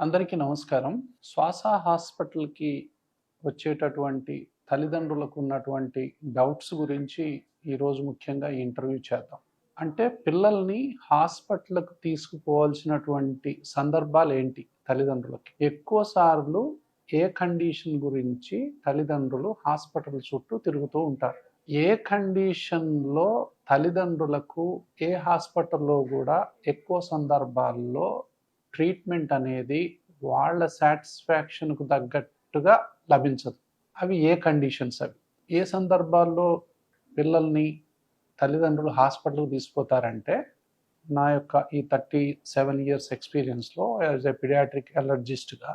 అందరికీ నమస్కారం. శ్వాస హాస్పిటల్‌కి వచ్చేటటువంటి తల్లిదండ్రులకు ఉన్నటువంటి డౌట్స్ గురించి ఈరోజు ముఖ్యంగా ఈ ఇంటర్వ్యూ చేద్దాం. అంటే పిల్లల్ని హాస్పిటల్‌కి తీసుకుపోవాల్సినటువంటి సందర్భాలేంటి తల్లిదండ్రులకి? ఎక్కువ సార్లు ఏ కండిషన్ గురించి తల్లిదండ్రులు హాస్పిటల్ చుట్టూ తిరుగుతూ ఉంటారు? ఏ కండిషన్‌లో తల్లిదండ్రులకు ఏ హాస్పిటల్‌లో గూడా ఎక్కువ సందర్భాల్లో ట్రీట్మెంట్ అనేది వాళ్ళ సాటిస్ఫాక్షన్‌కు తగ్గట్టుగా లభించదు. అవి ఏ కండిషన్స్ అవి? ఏ సందర్భాల్లో పిల్లల్ని తల్లిదండ్రులు హాస్పిటల్‌కి తీసుకుపోతారంటే, నా యొక్క ఈ 37 ఇయర్స్ ఎక్స్‌పీరియన్స్‌లో యాస్ ఎ పీడియాట్రిక్ అలర్జిస్ట్‌గా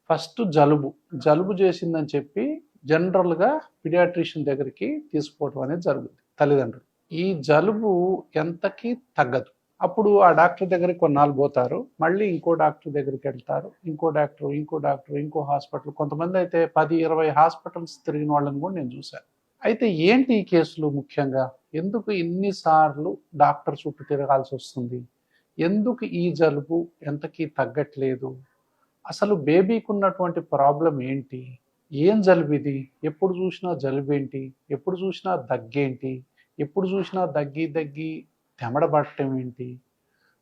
ఫస్ట్ జలుబు చేసిందని చెప్పి జనరల్‌గా పీడియాట్రిషియన్ దగ్గరికి తీసుకుపోవడం అనేది జరుగుతుంది తల్లిదండ్రులు. ఈ జలుబు ఎంతకీ తగ్గదు. అప్పుడు ఆ డాక్టర్ దగ్గరికి కొన్నాళ్ళు పోతారు, మళ్ళీ ఇంకో డాక్టర్ దగ్గరికి వెళ్తారు, ఇంకో హాస్పిటల్. కొంతమంది అయితే 10-20 హాస్పిటల్స్ తిరిగిన వాళ్ళని కూడా నేను చూశాను. అయితే ఏంటి ఈ కేసులు ముఖ్యంగా? ఎందుకు ఇన్నిసార్లు డాక్టర్ చుట్టూ తిరగాల్సి వస్తుంది? ఎందుకు ఈ జలుబు ఎంతకీ తగ్గట్లేదు? అసలు బేబీకి ఉన్నటువంటి ప్రాబ్లం ఏంటి? ఏం జలుబు ఇది? ఎప్పుడు చూసినా జలుబు ఏంటి? ఎప్పుడు చూసినా దగ్గేంటి? ఎప్పుడు చూసినా దగ్గి తెమడ పట్టడం ఏంటి?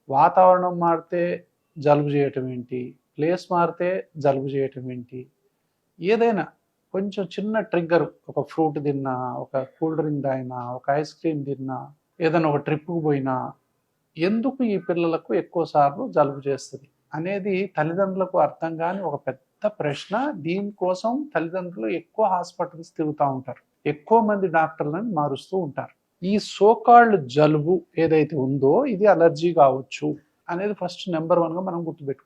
వాతావరణం మారితే జలుబు చేయటం ఏంటి? ప్లేస్ మారితే జలుబు చేయటం ఏంటి? ఏదైనా కొంచెం చిన్న ట్రిగ్గర్, ఒక ఫ్రూట్ తిన్నా, ఒక కూల్ డ్రింక్ తాగినా, ఒక ఐస్ క్రీమ్ తిన్నా, ఏదైనా ఒక ట్రిప్కి పోయినా ఎందుకు ఈ పిల్లలకు ఎక్కువ సార్లు జలుబు చేస్తుంది అనేది తల్లిదండ్రులకు అర్థం కాని ఒక పెద్ద ప్రశ్న. దీనికోసం తల్లిదండ్రులు ఎక్కువ హాస్పిటల్స్ తిరుగుతూ ఉంటారు, ఎక్కువ మంది డాక్టర్లను మారుస్తూ ఉంటారు. ఈ సోకాల్డ్ జలుబు ఏదైతే ఉందో ఇది అలర్జీ కావచ్చు అనేది ఫస్ట్ నెంబర్ 1గా మనం గుర్తుపెట్టుకోవాలి.